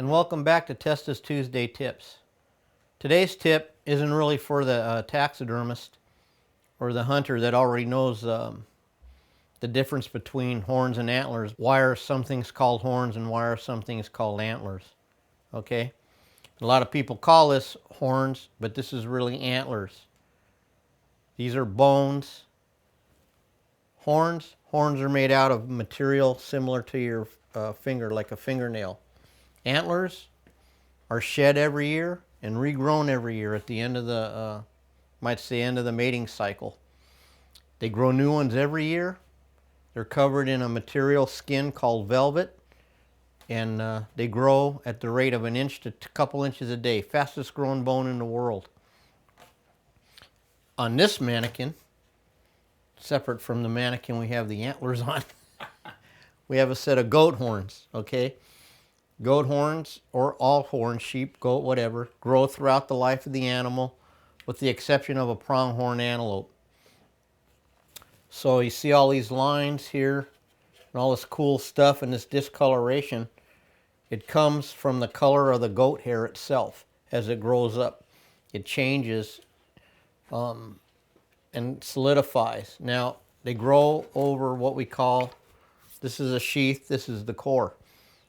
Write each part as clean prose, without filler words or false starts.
and welcome back to Testa's Tuesday Tips. Today's tip isn't really for the taxidermist or the hunter that already knows the difference between horns and antlers. Why are some things called horns and why are some things called antlers? Okay? A lot of people call this horns, but this is really antlers. These are bones. Horns are made out of material similar to your finger, like a fingernail. Antlers are shed every year and regrown every year at the end of the, might say, end of the mating cycle. They grow new ones every year. They're covered in a material skin called velvet, and they grow at the rate of an inch to a couple inches a day. Fastest growing bone in the world. On this mannequin, separate from the mannequin we have the antlers on, we have a set of goat horns, okay? Goat horns, or all horns, sheep, goat, whatever, grow throughout the life of the animal, with the exception of a pronghorn antelope. So you see all these lines here, and all this cool stuff, and this discoloration. It comes from the color of the goat hair itself. As it grows up, it changes and solidifies. Now, they grow over what we call, this is a sheath, this is the core.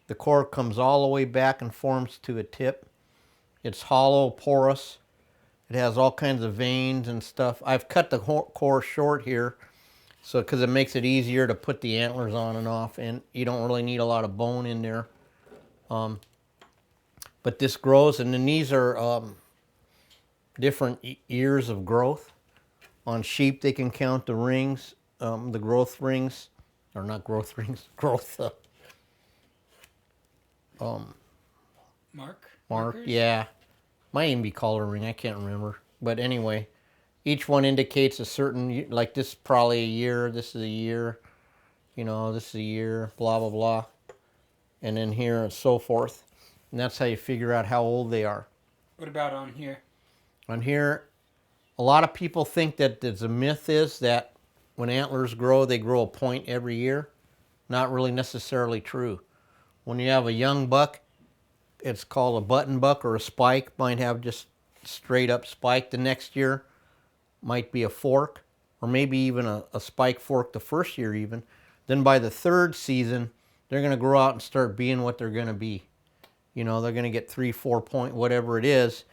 The core comes all the way back and forms to a tip. It's hollow, porous. It has all kinds of veins and stuff. I've cut the core short here, so because it makes it easier to put the antlers on and off, and you don't really need a lot of bone in there. But this grows, and then these are different years of growth. On sheep, they can count the rings, the growth rings, or not growth rings, growth. Mark, yeah. Might even be called a ring, I can't remember. But anyway, each one indicates a certain, like this is probably a year, this is a year, you know, this is a year, blah, blah, blah. And then here and so forth. And that's how you figure out how old they are. What about on here? On here, a lot of people think that the myth is that when antlers grow, they grow a point every year. Not really necessarily true. When you have a young buck, it's called a button buck or a spike. Might have just straight up spike. The next year might be a fork, or maybe even a spike fork the first year even. Then by the third season, they're going to grow out and start being what they're going to be. You know, they're going to get 3, 4 point, whatever it is.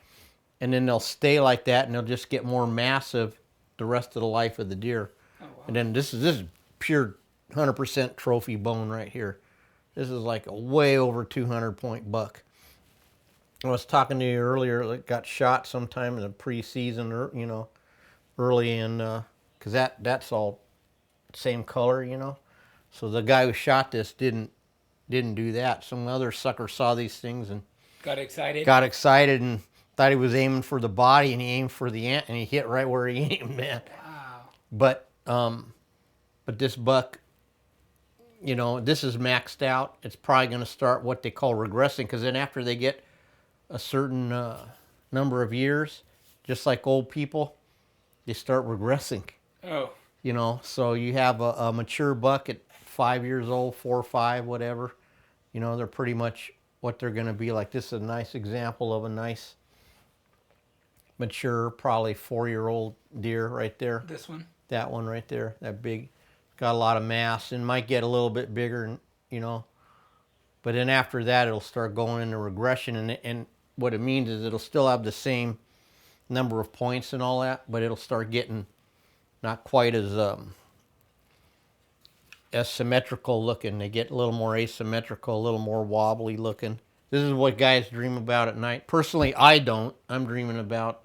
And then they'll stay like that, and they'll just get more massive the rest of the life of the deer. Oh, wow. And then this is pure 100% trophy bone right here. This is like a way over 200 point buck. I was talking to you earlier, it got shot sometime in the preseason, or, you know, early in, because that's all same color, you know. So the guy who shot this didn't do that. Some other sucker saw these things and got excited and thought he was aiming for the body, and he aimed for the ant, and he hit right where he aimed, man. Wow. But this buck, you know, this is maxed out. It's probably going to start what they call regressing, because then after they get a certain number of years, just like old people, they start regressing. Oh. You know, so you have a mature buck at 5 years old, 4 or 5, whatever. You know, they're pretty much what they're going to be like. This is a nice example of a nice mature, probably 4-year-old deer right there. This one? That one right there, that big. Got a lot of mass and might get a little bit bigger, you know. But then after that, it'll start going into regression, and what it means is it'll still have the same number of points and all that, but it'll start getting not quite as symmetrical looking. They get a little more asymmetrical, a little more wobbly looking. This is what guys dream about at night. Personally, I don't. I'm dreaming about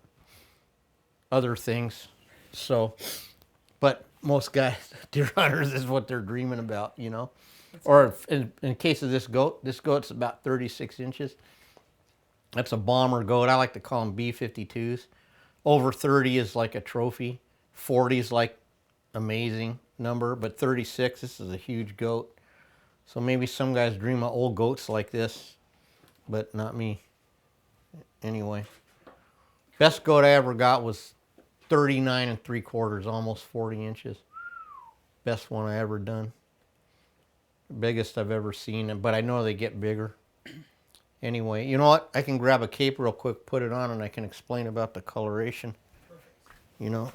other things. So, but most guys, deer hunters, is what they're dreaming about, you know. Or in case of this goat's about 36 inches. That's a bomber goat. I like to call them B-52s. Over 30 is like a trophy. 40 is like amazing number, but 36, this is a huge goat. So maybe some guys dream of old goats like this, but not me. Anyway, best goat I ever got was 39 3/4, almost 40 inches. Best one I ever done. Biggest I've ever seen, but I know they get bigger. Anyway, you know what? I can grab a cape real quick, put it on, and I can explain about the coloration. You know,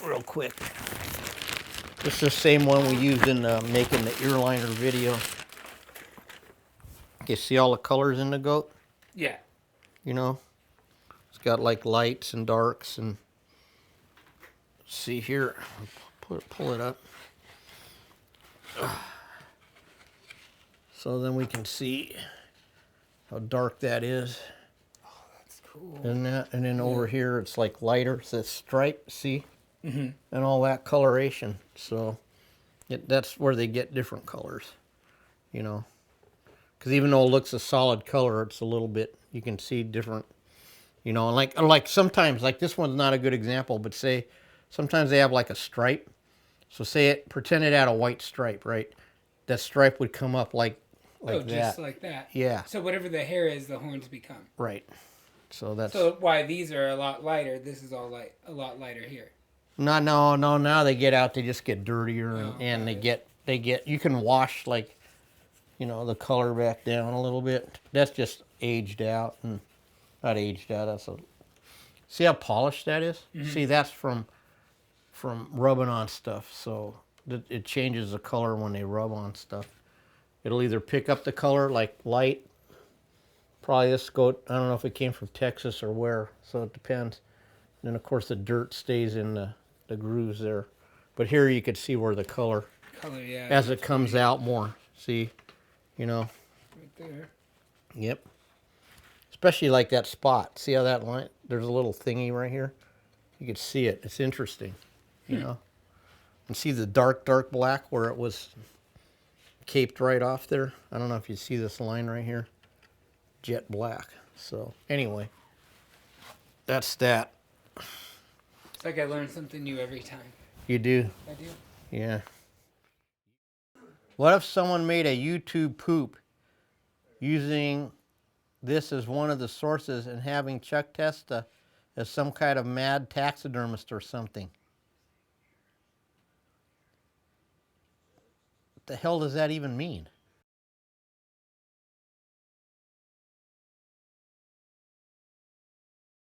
real quick. This is the same one we used in making the ear liner video. You see all the colors in the goat? Yeah. You know, it's got like lights and darks, and see here, pull it up. So then we can see how dark that is. Oh, that's cool. Isn't that? And then over here it's like lighter, it's this stripe, see? And all that coloration. So that's where they get different colors, you know. Because even though it looks a solid color, it's a little bit, you can see different, you know. Like sometimes, like this one's not a good example, but say sometimes they have like a stripe. So pretend it had a white stripe, right? That stripe would come up like that. Just like that. Yeah. So whatever the hair is, the horns become. Right. So that's. So why these are a lot lighter, this is all a lot lighter here. No. Now they get out, they just get dirtier, and they get. You can wash like, you know, the color back down a little bit. That's just aged out, and not aged out. See how polished that is? See, that's from rubbing on stuff. So it changes the color when they rub on stuff. It'll either pick up the color like light. Probably this goat, I don't know if it came from Texas or where, so it depends. And then of course the dirt stays in the grooves there. But here you could see where the color yeah, as it comes out more. See, you know. Right there. Yep. Especially like that spot. See how that line? There's a little thingy right here. You can see it. It's interesting, you know. And see the dark black where it was caped right off there. I don't know if you see this line right here. Jet black. So anyway, that's that. It's like I learn something new every time. You do? I do. Yeah. What if someone made a YouTube poop using this as one of the sources and having Chuck Testa as some kind of mad taxidermist or something? What the hell does that even mean?